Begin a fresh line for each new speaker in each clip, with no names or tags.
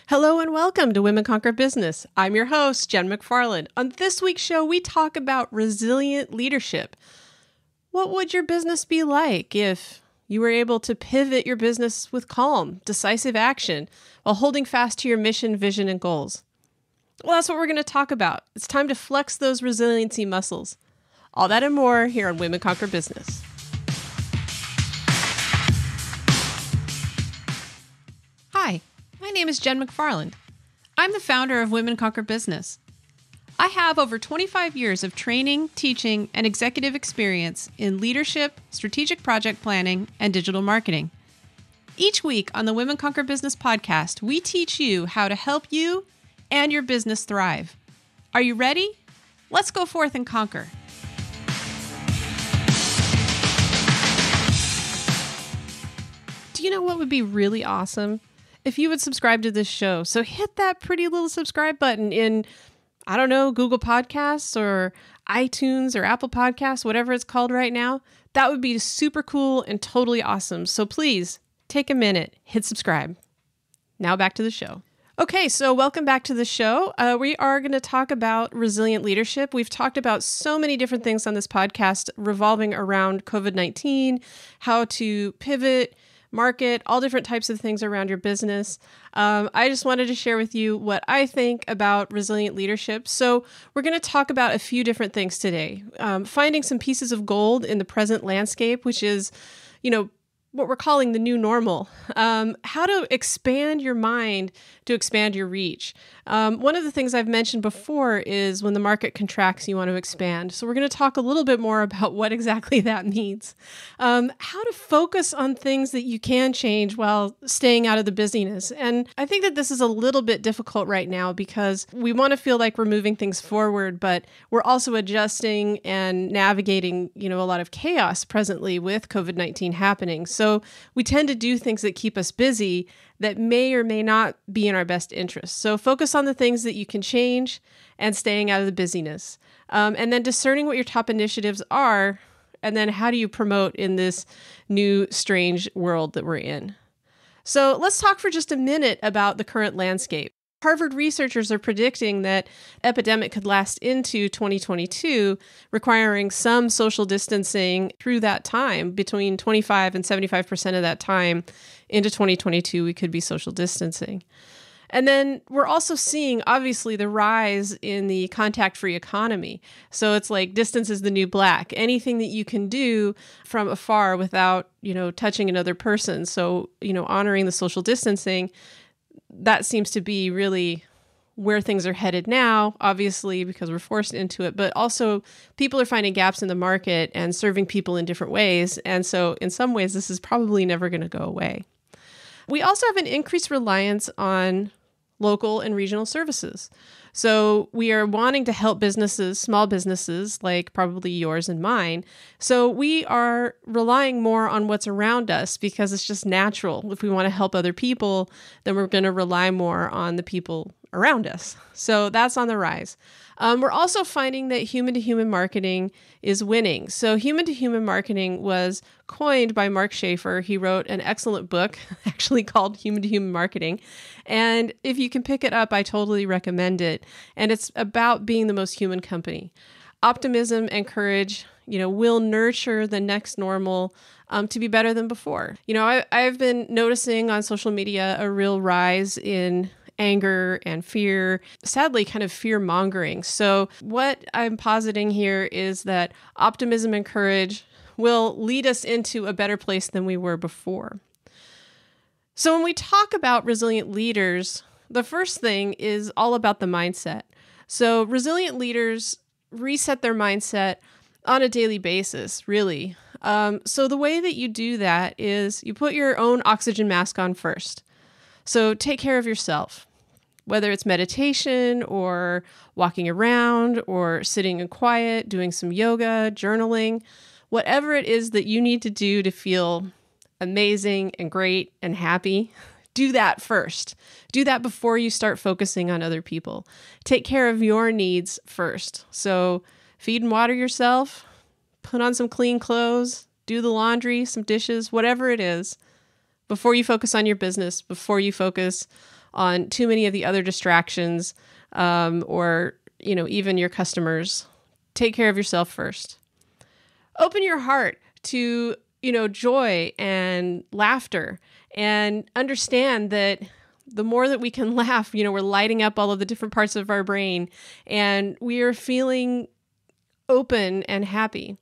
Hello and welcome to Women Conquer Business. I'm your host, Jen McFarland. On this week's show, we talk about resilient leadership. What would your business be like if you were able to pivot your business with calm, decisive action while holding fast to your mission, vision, and goals? Well, that's what we're going to talk about. It's time to flex those resiliency muscles. All that and more here on Women Conquer Business. Hi. My name is Jen McFarland. I'm the founder of Women Conquer Business. I have over 25 years of training, teaching, and executive experience in leadership, strategic project planning, and digital marketing. Each week on the Women Conquer Business podcast, we teach you how to help you and your business thrive. Are you ready? Let's go forth and conquer. Do you know what would be really awesome? If you would subscribe to this show. So hit that pretty little subscribe button in, Google Podcasts or iTunes or Apple Podcasts, whatever it's called right now. That would be super cool and totally awesome. So please take a minute, hit subscribe. Now back to the show. Okay, so welcome back to the show. We are going to talk about resilient leadership. We've talked about so many different things on this podcast revolving around COVID-19, how to pivot, market, all different types of things around your business. I just wanted to share with you what I think about resilient leadership. So we're going to talk about a few different things today. Finding some pieces of gold in the present landscape, which is, what we're calling the new normal. How to expand your mind to expand your reach. One of the things I've mentioned before is when the market contracts, you want to expand. So we're going to talk a little bit more about what exactly that means. How to focus on things that you can change while staying out of the busyness. And I think that this is a little bit difficult right now because we want to feel like we're moving things forward, but we're also adjusting and navigating, a lot of chaos presently with COVID-19 happening. So we tend to do things that keep us busy that may or may not be in our best interest. So focus on the things that you can change and staying out of the busyness. And then discerning what your top initiatives are, and then how do you promote in this new strange world that we're in. So let's talk for just a minute about the current landscape. Harvard researchers are predicting that epidemic could last into 2022, requiring some social distancing through that time. Between 25 and 75% of that time into 2022, we could be social distancing. And then we're also seeing, obviously, the rise in the contact-free economy. So it's like distance is the new black. Anything that you can do from afar without, touching another person. So, honoring the social distancing, that seems to be really where things are headed now, obviously, because we're forced into it. But also, people are finding gaps in the market and serving people in different ways. And so in some ways, this is probably never going to go away. We also have an increased reliance on local and regional services. So we are wanting to help businesses, small businesses, like probably yours and mine. So we are relying more on what's around us because it's just natural. If we want to help other people, then we're going to rely more on the people around us. So that's on the rise. We're also finding that human-to-human marketing is winning. So human-to-human marketing was coined by Mark Schaefer. He wrote an excellent book actually called Human-to-Human Marketing. And if you can pick it up, I totally recommend it. And it's about being the most human company. Optimism and courage, will nurture the next normal to be better than before. I've been noticing on social media a real rise in anger and fear, sadly, kind of fear-mongering. So what I'm positing here is that optimism and courage will lead us into a better place than we were before. So when we talk about resilient leaders, the first thing is all about the mindset. So resilient leaders reset their mindset on a daily basis, really. So the way that you do that is you put your own oxygen mask on first. So take care of yourself, whether it's meditation or walking around or sitting in quiet, doing some yoga, journaling, whatever it is that you need to do to feel amazing and great and happy, do that first. Do that before you start focusing on other people. Take care of your needs first. So feed and water yourself, put on some clean clothes, do the laundry, some dishes, whatever it is, before you focus on your business, before you focus on too many of the other distractions, or, even your customers. Take care of yourself first. Open your heart to, joy and laughter, and understand that the more that we can laugh, we're lighting up all of the different parts of our brain, and we are feeling open and happy.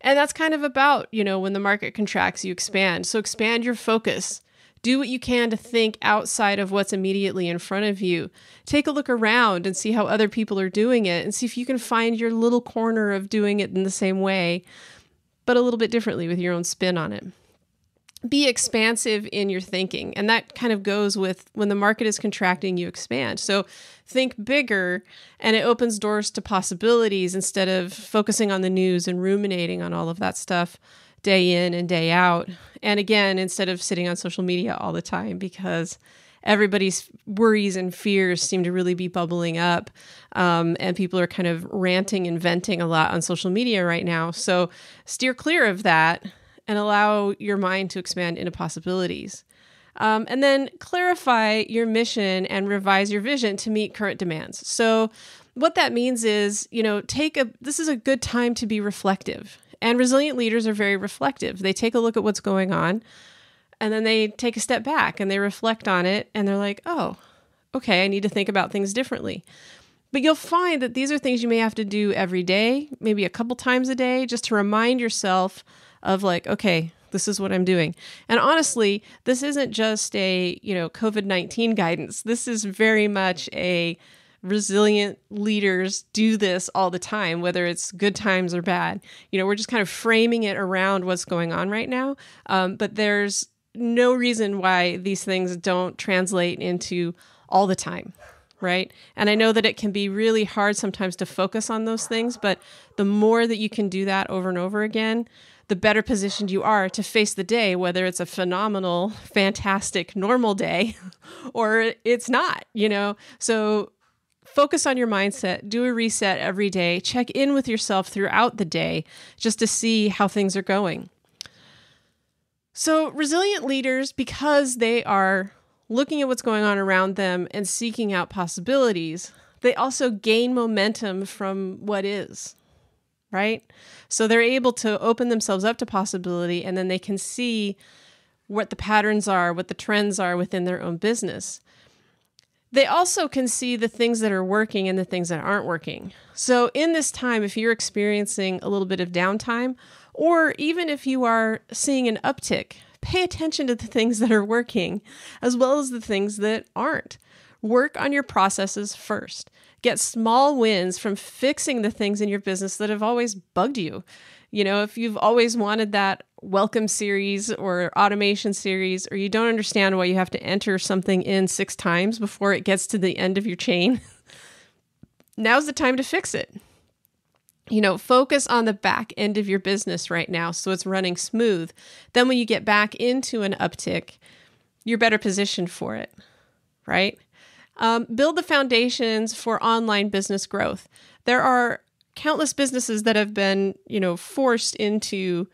And that's kind of about, when the market contracts, you expand. So expand your focus. Do what you can to think outside of what's immediately in front of you. Take a look around and see how other people are doing it, and see if you can find your little corner of doing it in the same way, but a little bit differently with your own spin on it. Be expansive in your thinking. And that kind of goes with when the market is contracting, you expand. So think bigger, and it opens doors to possibilities instead of focusing on the news and ruminating on all of that stuff day in and day out. And again, instead of sitting on social media all the time, because everybody's worries and fears seem to really be bubbling up. And people are kind of ranting and venting a lot on social media right now. So steer clear of that and allow your mind to expand into possibilities. And then clarify your mission and revise your vision to meet current demands. So what that means is, this is a good time to be reflective. And resilient leaders are very reflective. They take a look at what's going on, and then they take a step back and they reflect on it, and they're like, oh, okay, I need to think about things differently. But you'll find that these are things you may have to do every day, maybe a couple times a day, just to remind yourself of like, okay, this is what I'm doing. And honestly, this isn't just a, COVID-19 guidance. This is very much a resilient leaders do this all the time, whether it's good times or bad. We're just kind of framing it around what's going on right now. But there's no reason why these things don't translate into all the time, right? And I know that it can be really hard sometimes to focus on those things, but the more that you can do that over and over again, the better positioned you are to face the day, whether it's a phenomenal, fantastic, normal day, or it's not, So focus on your mindset, do a reset every day, check in with yourself throughout the day just to see how things are going. So resilient leaders, because they are looking at what's going on around them and seeking out possibilities, they also gain momentum from what is, right? So they're able to open themselves up to possibility, and then they can see what the patterns are, what the trends are within their own business. They also can see the things that are working and the things that aren't working. So in this time, if you're experiencing a little bit of downtime, or even if you are seeing an uptick, pay attention to the things that are working as well as the things that aren't. Work on your processes first. Get small wins from fixing the things in your business that have always bugged you. If you've always wanted that welcome series or automation series, or you don't understand why you have to enter something in 6 times before it gets to the end of your chain, now's the time to fix it. Focus on the back end of your business right now so it's running smooth. Then when you get back into an uptick, you're better positioned for it, right? Build the foundations for online business growth. There are countless businesses that have been, forced into,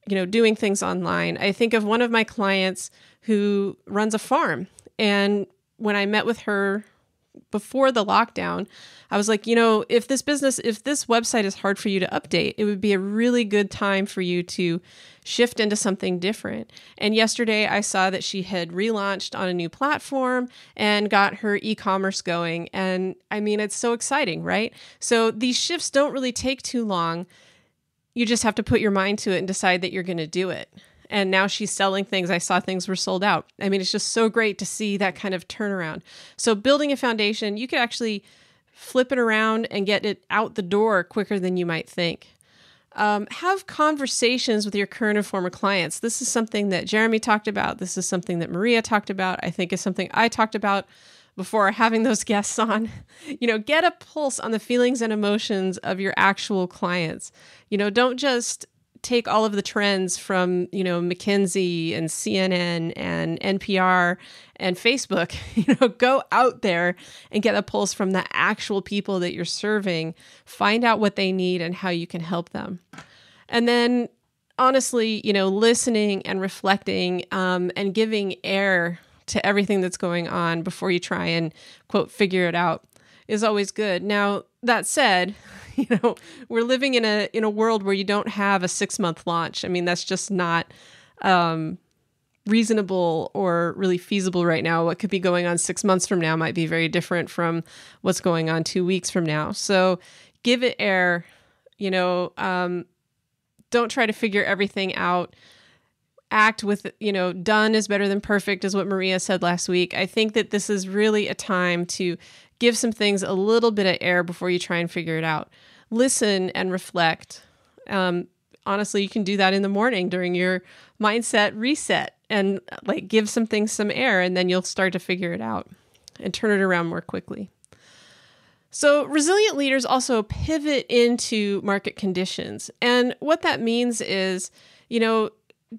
doing things online. I think of one of my clients who runs a farm. And when I met with her before the lockdown, I was like, if this website is hard for you to update, it would be a really good time for you to shift into something different. And yesterday I saw that she had relaunched on a new platform and got her e-commerce going. And I mean, it's so exciting, right? So these shifts don't really take too long. You just have to put your mind to it and decide that you're going to do it. And now she's selling things. I saw things were sold out. I mean, it's just so great to see that kind of turnaround. So building a foundation, you could actually flip it around and get it out the door quicker than you might think. Have conversations with your current and former clients. This is something that Jeremy talked about. This is something that Maria talked about. I think is something I talked about before having those guests on. Get a pulse on the feelings and emotions of your actual clients. Don't just take all of the trends from, McKinsey and CNN and NPR and Facebook, go out there and get a pulse from the actual people that you're serving, find out what they need and how you can help them. And then honestly, listening and reflecting, and giving air to everything that's going on before you try and, quote, figure it out is always good. Now, that said, we're living in a world where you don't have a 6-month launch. I mean, that's just not reasonable or really feasible right now. What could be going on 6 months from now might be very different from what's going on 2 weeks from now. So give it air, don't try to figure everything out. Act with, done is better than perfect is what Maria said last week. I think that this is really a time to give some things a little bit of air before you try and figure it out. Listen and reflect. Honestly, you can do that in the morning during your mindset reset and give some things some air, and then you'll start to figure it out and turn it around more quickly. So resilient leaders also pivot into market conditions. And what that means is,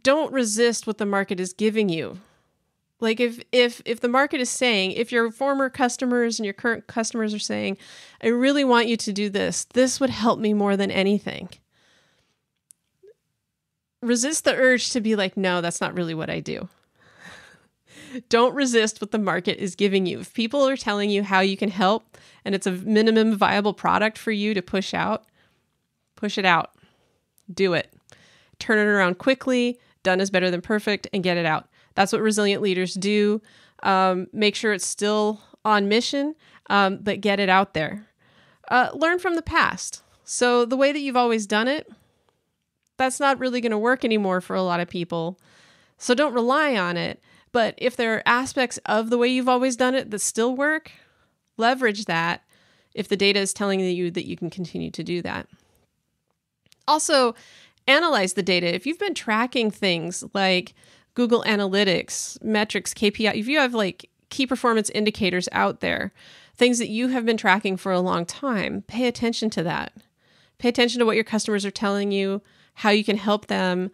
don't resist what the market is giving you. Like if the market is saying, if your former customers and your current customers are saying, I really want you to do this, this would help me more than anything. Resist the urge to be like, no, that's not really what I do. Don't resist what the market is giving you. If people are telling you how you can help and it's a minimum viable product for you to push it out. Do it. Turn it around quickly. Done is better than perfect, and get it out. That's what resilient leaders do. Make sure it's still on mission, but get it out there. Learn from the past. So the way that you've always done it, that's not really going to work anymore for a lot of people. So don't rely on it. But if there are aspects of the way you've always done it that still work, leverage that if the data is telling you that you can continue to do that. Also, analyze the data. If you've been tracking things like Google Analytics, metrics, KPI, if you have key performance indicators out there, things that you have been tracking for a long time, pay attention to that. Pay attention to what your customers are telling you, how you can help them.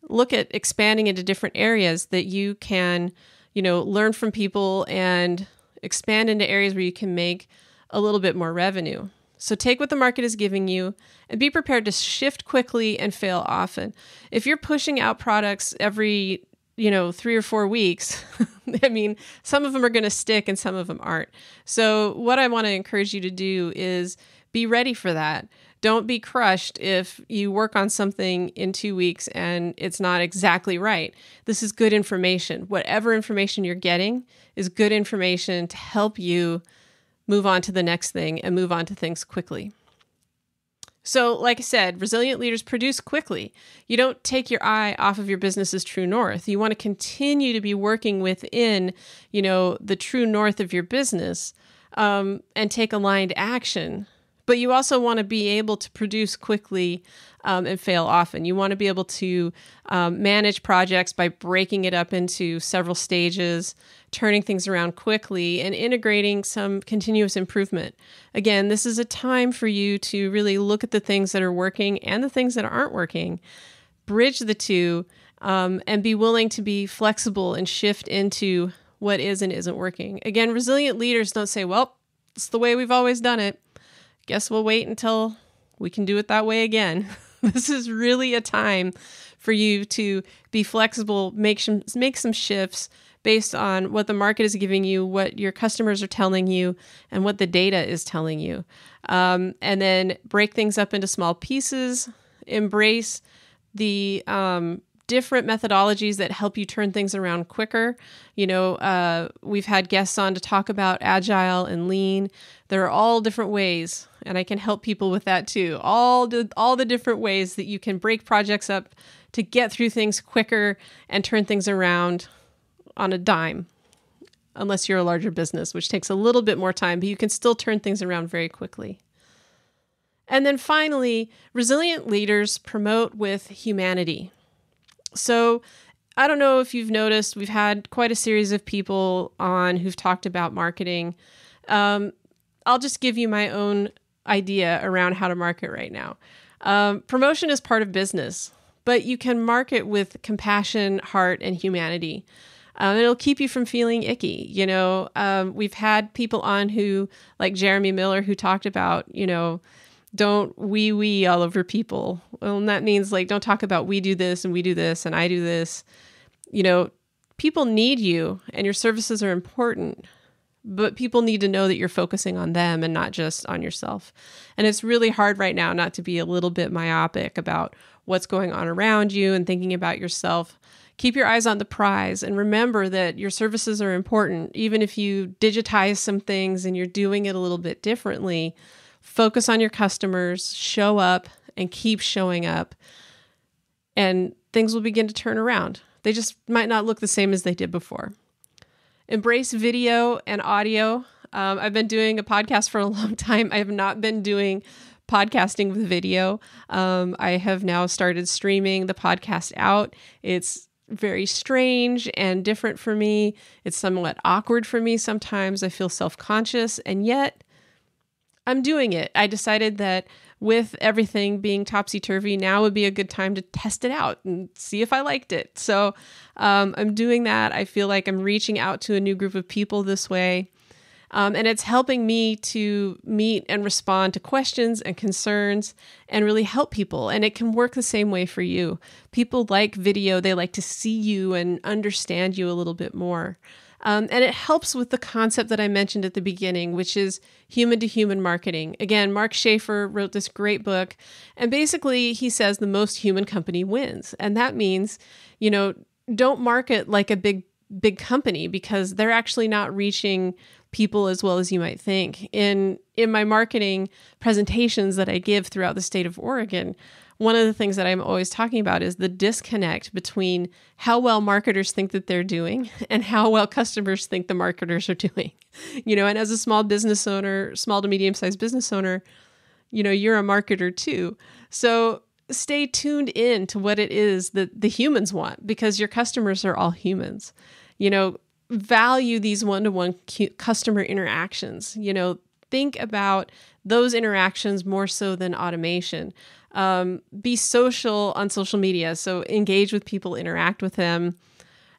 Look at expanding into different areas that you can, learn from people and expand into areas where you can make a little bit more revenue. So take what the market is giving you and be prepared to shift quickly and fail often. If you're pushing out products every, 3 or 4 weeks, I mean, some of them are going to stick and some of them aren't. So what I want to encourage you to do is be ready for that. Don't be crushed if you work on something in 2 weeks and it's not exactly right. This is good information. Whatever information you're getting is good information to help you move on to the next thing and move on to things quickly. So like I said, resilient leaders produce quickly. You don't take your eye off of your business's true north. You want to continue to be working within, the true north of your business and take aligned action. But you also want to be able to produce quickly and fail often. You want to be able to manage projects by breaking it up into several stages, turning things around quickly, and integrating some continuous improvement. Again, this is a time for you to really look at the things that are working and the things that aren't working, bridge the two, and be willing to be flexible and shift into what is and isn't working. Again, resilient leaders don't say, well, it's the way we've always done it. Guess we'll wait until we can do it that way again. This is really a time for you to be flexible, make some shifts based on what the market is giving you, what your customers are telling you, and what the data is telling you. And then break things up into small pieces, embrace the different methodologies that help you turn things around quicker. We've had guests on to talk about Agile and Lean. There are all different ways, and I can help people with that too. All the different ways that you can break projects up to get through things quicker and turn things around on a dime, unless you're a larger business, which takes a little bit more time, but you can still turn things around very quickly. And then finally, resilient leaders promote with humanity. So I don't know if you've noticed, we've had quite a series of people on who've talked about marketing. I'll just give you my own idea around how to market right now. Promotion is part of business, but you can market with compassion, heart, and humanity. It'll keep you from feeling icky. We've had people on who, like Jeremy Miller, who talked about, don't we all over people. Well, and that means don't talk about we do this and I do this. people need you and your services are important, but people need to know that you're focusing on them and not just on yourself. And it's really hard right now not to be a little bit myopic about what's going on around you and thinking about yourself. Keep your eyes on the prize and remember that your services are important. Even if you digitize some things and you're doing it a little bit differently, focus on your customers, show up and keep showing up, and things will begin to turn around. They just might not look the same as they did before. Embrace video and audio. I've been doing a podcast for a long time. I have not been doing podcasting with video. I have now started streaming the podcast out. It's very strange and different for me. It's somewhat awkward for me sometimes. I feel self-conscious, and yet I'm doing it. I decided that with everything being topsy-turvy, now would be a good time to test it out and see if I liked it. So I'm doing that. I feel like I'm reaching out to a new group of people this way. And it's helping me to meet and respond to questions and concerns and really help people. And it can work the same way for you. People like video. They like to see you and understand you a little bit more. And it helps with the concept that I mentioned at the beginning, which is human-to-human marketing. Again, Mark Schaefer wrote this great book. And basically, he says the most human company wins. And that means, don't market like a big company because they're actually not reaching people as well as you might think. In my marketing presentations that I give throughout the state of Oregon, one of the things that I'm always talking about is the disconnect between how well marketers think that they're doing and how well customers think the marketers are doing. And as a small business owner, small to medium-sized business owner, you're a marketer too. So stay tuned in to what it is that the humans want, because your customers are all humans. Value these one-to-one customer interactions. Think about those interactions more so than automation. Be social on social media. So engage with people, interact with them,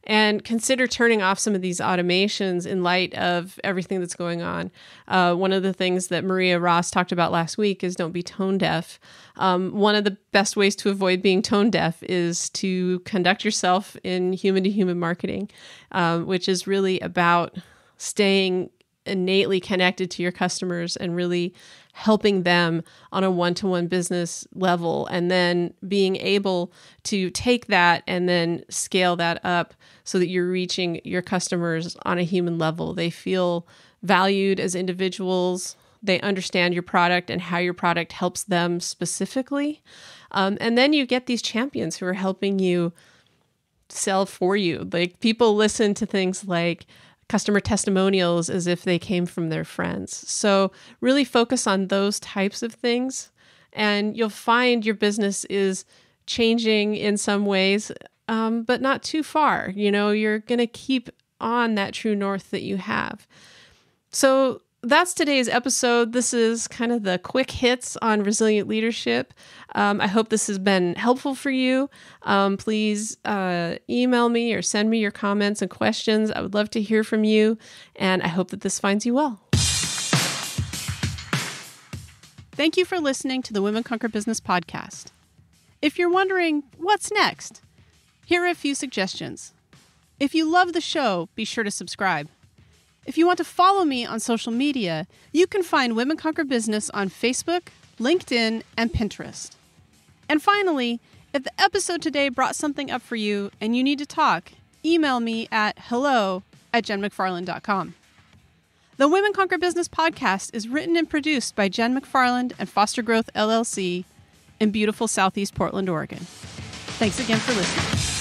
and consider turning off some of these automations in light of everything that's going on. One of the things that Maria Ross talked about last week is don't be tone deaf. One of the best ways to avoid being tone deaf is to conduct yourself in human-to-human marketing, which is really about staying innately connected to your customers and really helping them on a one-to-one business level, and then being able to take that and then scale that up so that you're reaching your customers on a human level. They feel valued as individuals. They understand your product and how your product helps them specifically. And then you get these champions who are helping you sell for you. Like, people listen to things like customer testimonials as if they came from their friends. So really focus on those types of things, and you'll find your business is changing in some ways, but not too far. You're going to keep on that true north that you have. So that's today's episode. This is kind of the quick hits on resilient leadership. I hope this has been helpful for you. Please email me or send me your comments and questions. I would love to hear from you, and I hope that this finds you well. Thank you for listening to the Women Conquer Business podcast. If you're wondering what's next, here are a few suggestions. If you love the show, be sure to subscribe. If you want to follow me on social media, you can find Women Conquer Business on Facebook, LinkedIn, and Pinterest. And finally, if the episode today brought something up for you and you need to talk, email me at hello@jenmcfarland.com. The Women Conquer Business podcast is written and produced by Jen McFarland and Foster Growth LLC in beautiful Southeast Portland, Oregon. Thanks again for listening.